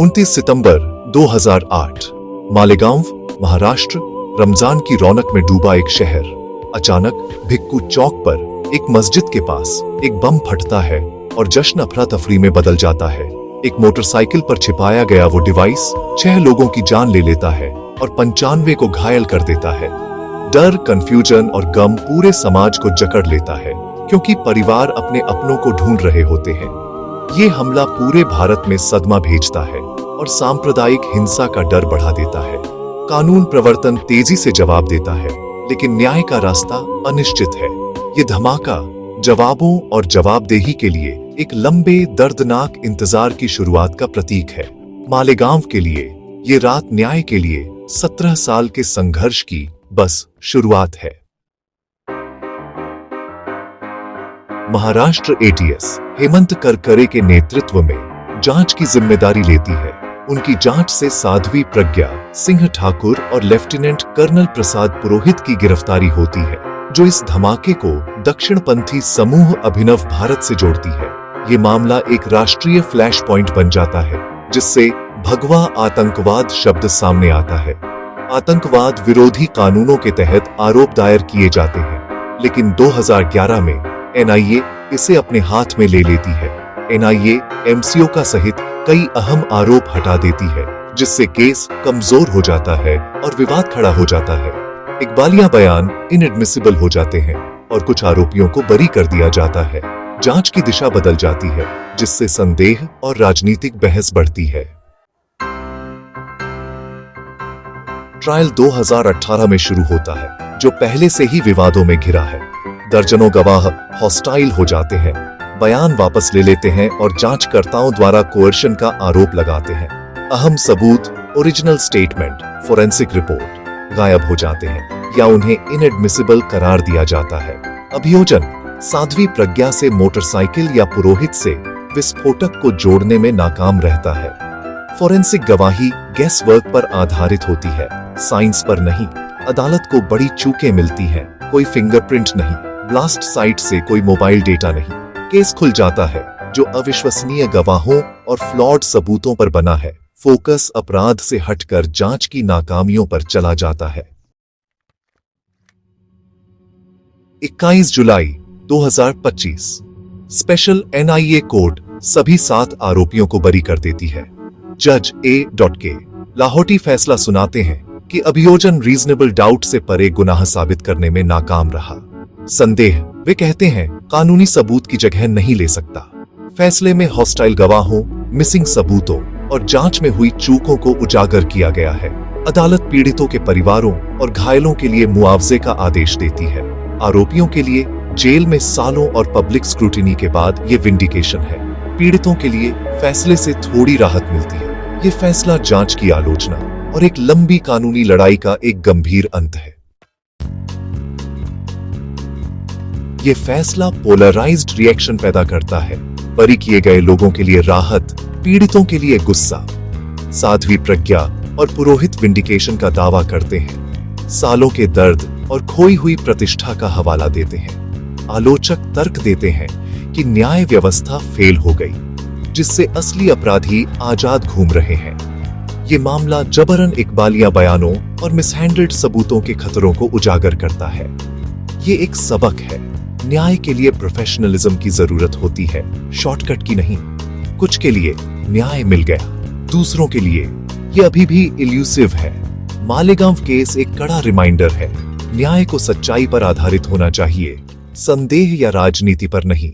29 सितंबर 2008 मालेगांव, महाराष्ट्र। रमजान की रौनक में डूबा एक शहर। अचानक भिक्कू चौक पर एक मस्जिद के पास एक बम फटता है और जश्न अफरा तफरी में बदल जाता है। एक मोटरसाइकिल पर छिपाया गया वो डिवाइस 6 लोगों की जान ले लेता है और 95 को घायल कर देता है। डर, कंफ्यूजन और गम पूरे समाज को जकड़ लेता है, क्योंकि परिवार अपने अपनों को ढूंढ रहे होते हैं। ये हमला पूरे भारत में सदमा भेजता है और सांप्रदायिक हिंसा का डर बढ़ा देता है। कानून प्रवर्तन तेजी से जवाब देता है, लेकिन न्याय का रास्ता अनिश्चित है। ये धमाका जवाबों और जवाबदेही के लिए एक लंबे दर्दनाक इंतजार की शुरुआत का प्रतीक है। मालेगांव के लिए ये रात न्याय के लिए 17 साल के संघर्ष की बस शुरुआत है। महाराष्ट्र एटीएस हेमंत करकरे के नेतृत्व में जांच की जिम्मेदारी लेती है। उनकी जांच से साध्वी प्रज्ञा सिंह ठाकुर और लेफ्टिनेंट कर्नल प्रसाद पुरोहित की गिरफ्तारी होती है, जो इस धमाके को दक्षिणपंथी समूह अभिनव भारत से जोड़ती है। ये मामला एक राष्ट्रीय फ्लैश पॉइंट बन जाता है, जिससे भगवा आतंकवाद शब्द सामने आता है। आतंकवाद विरोधी कानूनों के तहत आरोप दायर किए जाते हैं, लेकिन 2011 में एनआईए इसे अपने हाथ में ले लेती है। एनआईए एमसीओ का सहित कई अहम आरोप हटा देती है, जिससे केस कमजोर हो जाता है और विवाद खड़ा हो जाता है। इकबालिया बयान इनएडमिसिबल हो जाते हैं और कुछ आरोपियों को बरी कर दिया जाता है। जांच की दिशा बदल जाती है, जिससे संदेह और राजनीतिक बहस बढ़ती है। ट्रायल 2018 में शुरू होता है, जो पहले से ही विवादों में घिरा है। दर्जनों गवाह हॉस्टाइल हो जाते हैं, बयान वापस ले लेते हैं और जांचकर्ताओं द्वारा कोर्शन का आरोप लगाते हैं। अहम सबूत, ओरिजिनल स्टेटमेंट, फोरेंसिक रिपोर्ट गायब हो जाते हैं या उन्हें इनएडमिसिबल करार दिया जाता है। अभियोजन साध्वी प्रज्ञा से मोटरसाइकिल या पुरोहित से विस्फोटक को जोड़ने में नाकाम रहता है। फोरेंसिक गवाही गेस वर्क पर आधारित होती है, साइंस पर नहीं। अदालत को बड़ी चूकें मिलती हैं, कोई फिंगरप्रिंट नहीं, ब्लास्ट साइट से कोई मोबाइल डेटा नहीं। केस खुल जाता है, जो अविश्वसनीय गवाहों और फ्लॉड सबूतों पर बना है। फोकस अपराध से हटकर जांच की नाकामियों पर चला जाता है। 21 जुलाई 2025 स्पेशल एनआईए कोर्ट सभी 7 आरोपियों को बरी कर देती है। जज A.K. लाहौटी फैसला सुनाते हैं कि अभियोजन रीजनेबल डाउट से परे गुनाह साबित करने में नाकाम रहा। संदेह, वे कहते हैं, कानूनी सबूत की जगह नहीं ले सकता। फैसले में हॉस्टाइल गवाहों, मिसिंग सबूतों और जांच में हुई चूकों को उजागर किया गया है। अदालत पीड़ितों के परिवारों और घायलों के लिए मुआवजे का आदेश देती है। आरोपियों के लिए जेल में सालों और पब्लिक स्क्रूटिनी के बाद ये विंडिकेशन है। पीड़ितों के लिए फैसले से थोड़ी राहत मिलती है। ये फैसला जांच की आलोचना और एक लंबी कानूनी लड़ाई का एक गंभीर अंत है। ये फैसला पोलराइज्ड रिएक्शन पैदा करता है। बरी किए गए लोगों के लिए राहत, पीड़ितों के लिए गुस्सा। साध्वी प्रज्ञा और पुरोहित विंडिकेशन का दावा करते हैं, सालों के दर्द और खोई हुई प्रतिष्ठा का हवाला देते हैं। आलोचक तर्क देते हैं कि न्याय व्यवस्था फेल हो गई, जिससे असली अपराधी आजाद घूम रहे हैं। ये मामला जबरन इकबालिया बयानों और मिसहैंडल्ड सबूतों के खतरों को उजागर करता है। ये एक सबक है, न्याय के लिए प्रोफेशनलिज्म की जरूरत होती है, शॉर्टकट की नहीं। कुछ के लिए न्याय मिल गया, दूसरों के लिए ये अभी भी इल्यूसिव है। मालेगांव केस एक कड़ा रिमाइंडर है, न्याय को सच्चाई पर आधारित होना चाहिए, संदेह या राजनीति पर नहीं।